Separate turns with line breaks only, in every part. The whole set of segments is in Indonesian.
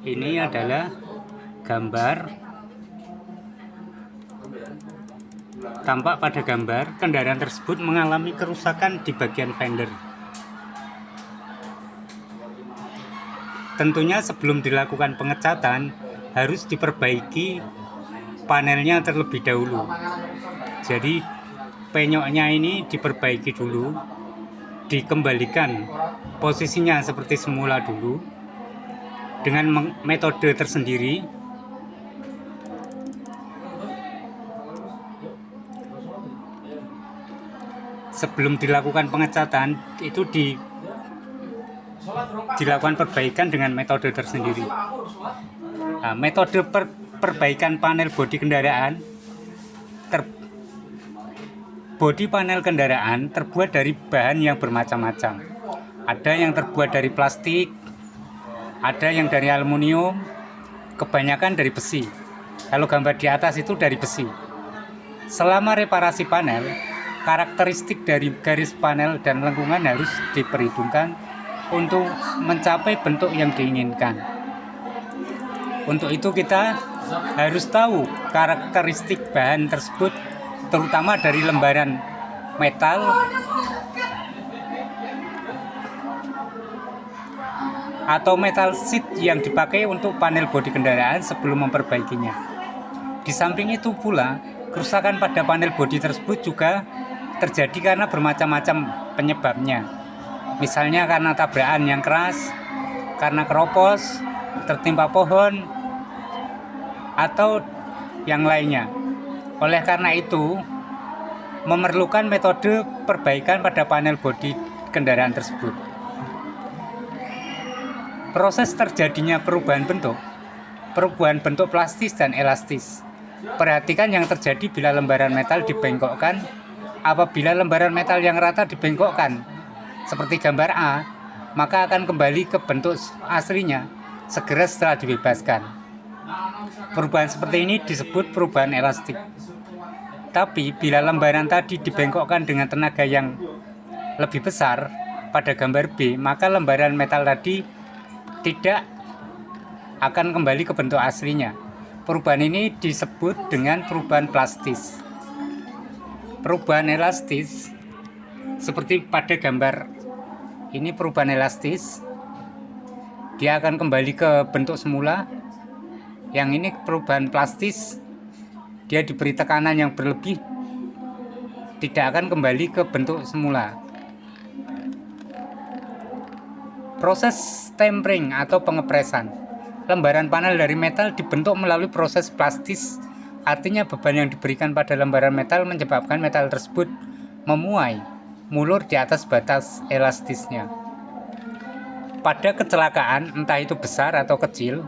Ini adalah gambar, tampak pada gambar kendaraan tersebut mengalami kerusakan di bagian fender. Tentunya sebelum dilakukan pengecatan harus diperbaiki panelnya terlebih dahulu. Jadi penyoknya ini diperbaiki dulu, dikembalikan posisinya seperti semula dulu dengan metode tersendiri. Sebelum dilakukan pengecatan itu dilakukan perbaikan dengan metode tersendiri. Nah, metode perbaikan panel bodi kendaraan, bodi panel kendaraan terbuat dari bahan yang bermacam-macam. Ada yang terbuat dari plastik, ada yang dari aluminium, kebanyakan dari besi. Kalau gambar di atas itu dari besi. Selama reparasi panel, karakteristik dari garis panel dan lengkungan harus diperhitungkan untuk mencapai bentuk yang diinginkan. Untuk itu kita harus tahu karakteristik bahan tersebut, terutama dari lembaran metal atau metal sheet yang dipakai untuk panel bodi kendaraan sebelum memperbaikinya. Di samping itu pula, kerusakan pada panel bodi tersebut juga terjadi karena bermacam-macam penyebabnya. Misalnya karena tabrakan yang keras, karena keropos, tertimpa pohon, atau yang lainnya. Oleh karena itu, memerlukan metode perbaikan pada panel bodi kendaraan tersebut. Proses terjadinya perubahan bentuk plastis dan elastis. Perhatikan yang terjadi bila lembaran metal dibengkokkan. Apabila lembaran metal yang rata dibengkokkan, seperti gambar A, maka akan kembali ke bentuk aslinya segera setelah dibebaskan. Perubahan seperti ini disebut perubahan elastik. Tapi bila lembaran tadi dibengkokkan dengan tenaga yang lebih besar pada gambar B, maka lembaran metal tadi tidak akan kembali ke bentuk aslinya. Perubahan ini disebut dengan perubahan plastis. Perubahan elastis seperti pada gambar ini, perubahan elastis dia akan kembali ke bentuk semula. Yang ini perubahan plastis, dia diberi tekanan yang berlebih, tidak akan kembali ke bentuk semula. Proses tempering atau pengepresan. Lembaran panel dari metal dibentuk melalui proses plastis. Artinya beban yang diberikan pada lembaran metal menyebabkan metal tersebut memuai, mulur di atas batas elastisnya. Pada kecelakaan, entah itu besar atau kecil,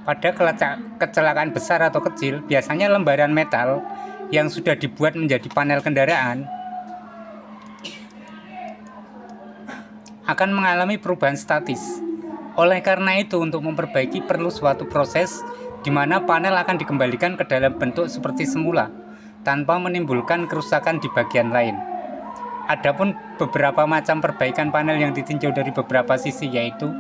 pada kecelakaan besar atau kecil, biasanya lembaran metal yang sudah dibuat menjadi panel kendaraan akan mengalami perubahan statis. Oleh karena itu, untuk memperbaiki perlu suatu proses di mana panel akan dikembalikan ke dalam bentuk seperti semula tanpa menimbulkan kerusakan di bagian lain. Adapun beberapa macam perbaikan panel yang ditinjau dari beberapa sisi, yaitu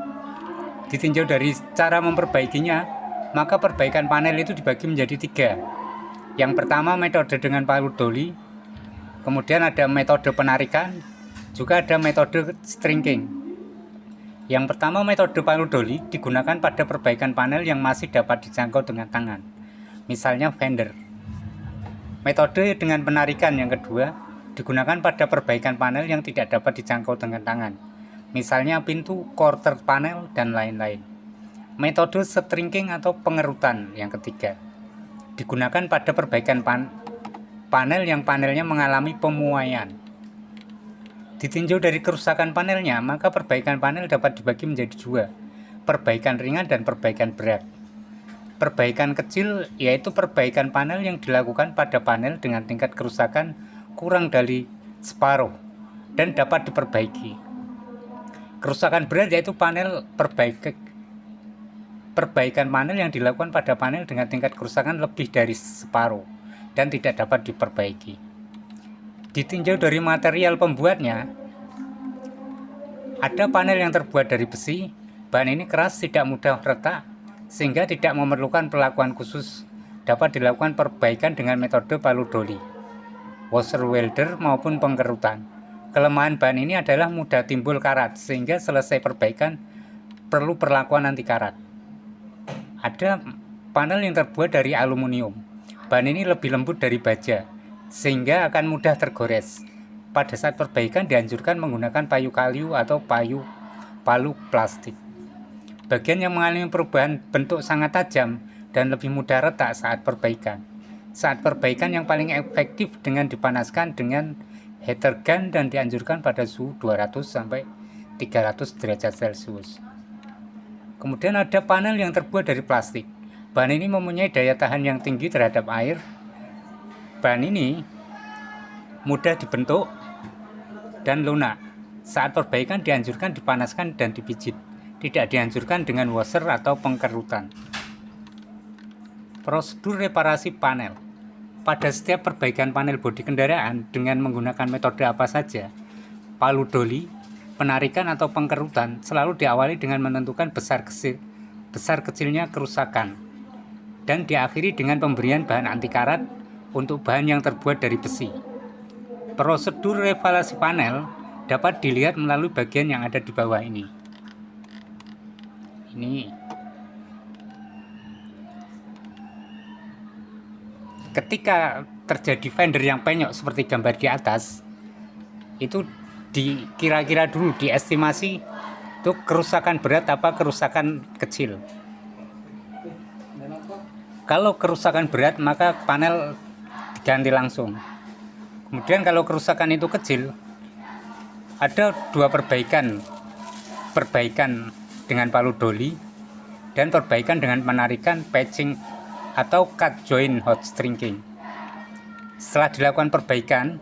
ditinjau dari cara memperbaikinya, maka perbaikan panel itu dibagi menjadi 3. Yang pertama, metode dengan palu doli, kemudian ada metode penarikan, juga ada metode stringking. Yang pertama, metode palu doli digunakan pada perbaikan panel yang masih dapat dijangkau dengan tangan, misalnya fender. Metode dengan penarikan yang kedua digunakan pada perbaikan panel yang tidak dapat dijangkau dengan tangan, misalnya pintu, quarter panel, dan lain-lain. Metode stringking atau pengerutan yang ketiga digunakan pada perbaikan panel yang panelnya mengalami pemuaian. Ditinjau dari kerusakan panelnya, maka perbaikan panel dapat dibagi menjadi 2, perbaikan ringan dan perbaikan berat. Perbaikan kecil yaitu perbaikan panel yang dilakukan pada panel dengan tingkat kerusakan kurang dari separuh dan dapat diperbaiki. Kerusakan berat yaitu perbaikan panel yang dilakukan pada panel dengan tingkat kerusakan lebih dari separuh dan tidak dapat diperbaiki. Ditinjau dari material pembuatnya, ada panel yang terbuat dari besi. Bahan ini keras, tidak mudah retak, sehingga tidak memerlukan perlakuan khusus. Dapat dilakukan perbaikan dengan metode palu doli, washer welder maupun pengkerutan. Kelemahan bahan ini adalah mudah timbul karat, sehingga selesai perbaikan perlu perlakuan anti karat. Ada panel yang terbuat dari aluminium. Bahan ini lebih lembut dari baja, sehingga akan mudah tergores. Pada saat perbaikan dianjurkan menggunakan payu kayu atau palu plastik. Bagian yang mengalami perubahan bentuk sangat tajam dan lebih mudah retak saat perbaikan. Saat perbaikan yang paling efektif dengan dipanaskan dengan heater gun dan dianjurkan pada suhu 200 sampai 300 derajat Celcius. Kemudian ada panel yang terbuat dari plastik. Bahan ini mempunyai daya tahan yang tinggi terhadap air. Bahan ini mudah dibentuk dan lunak. Saat perbaikan dianjurkan dipanaskan dan dipijit. Tidak dianjurkan dengan washer atau pengkerutan. Prosedur reparasi panel. Pada setiap perbaikan panel bodi kendaraan dengan menggunakan metode apa saja, palu doli, penarikan atau pengkerutan selalu diawali dengan menentukan besar kecilnya kerusakan dan diakhiri dengan pemberian bahan anti karat untuk bahan yang terbuat dari besi. Prosedur reparasi panel dapat dilihat melalui bagian yang ada di bawah ini. Ketika terjadi fender yang penyok seperti gambar di atas, itu dikira-kira dulu, diestimasi itu kerusakan berat apa kerusakan kecil. Kalau kerusakan berat maka panel diganti langsung. Kemudian kalau kerusakan itu kecil, ada dua perbaikan dengan palu doli dan perbaikan dengan penarikan, patching atau cut joint hot stringing. Setelah dilakukan perbaikan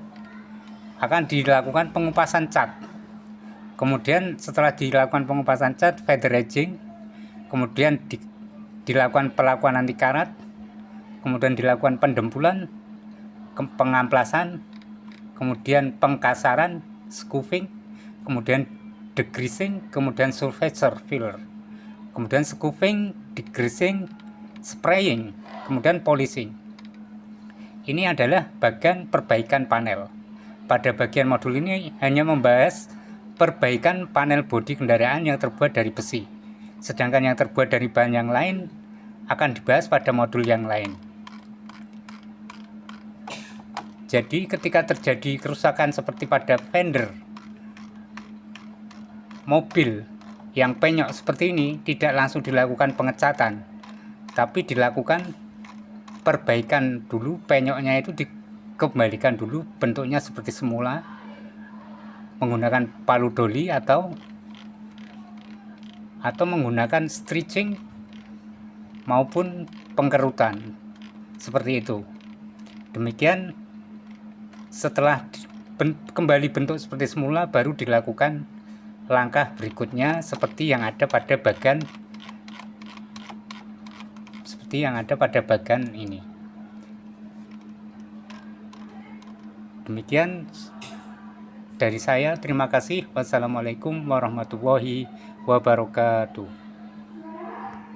akan dilakukan pengupasan cat. Kemudian setelah dilakukan pengupasan cat, feather edging, kemudian dilakukan pelakuan anti karat, kemudian dilakukan pendempulan, pengamplasan, kemudian pengkasaran, scuffing, kemudian degreasing, kemudian surfacer filler, kemudian scuffing, degreasing, spraying, kemudian polishing. Ini adalah bagian perbaikan panel. Pada bagian modul ini hanya membahas perbaikan panel bodi kendaraan yang terbuat dari besi. Sedangkan yang terbuat dari bahan yang lain akan dibahas pada modul yang lain. Jadi ketika terjadi kerusakan seperti pada fender mobil yang penyok seperti ini, tidak langsung dilakukan pengecatan, tapi dilakukan perbaikan dulu. Penyoknya itu dikembalikan dulu bentuknya seperti semula menggunakan palu doli atau menggunakan stitching maupun pengkerutan, seperti itu. Demikian, setelah kembali bentuk seperti semula baru dilakukan langkah berikutnya seperti yang ada pada bagian ini. Demikian dari saya, terima kasih. Wassalamualaikum warahmatullahi wabarakatuh.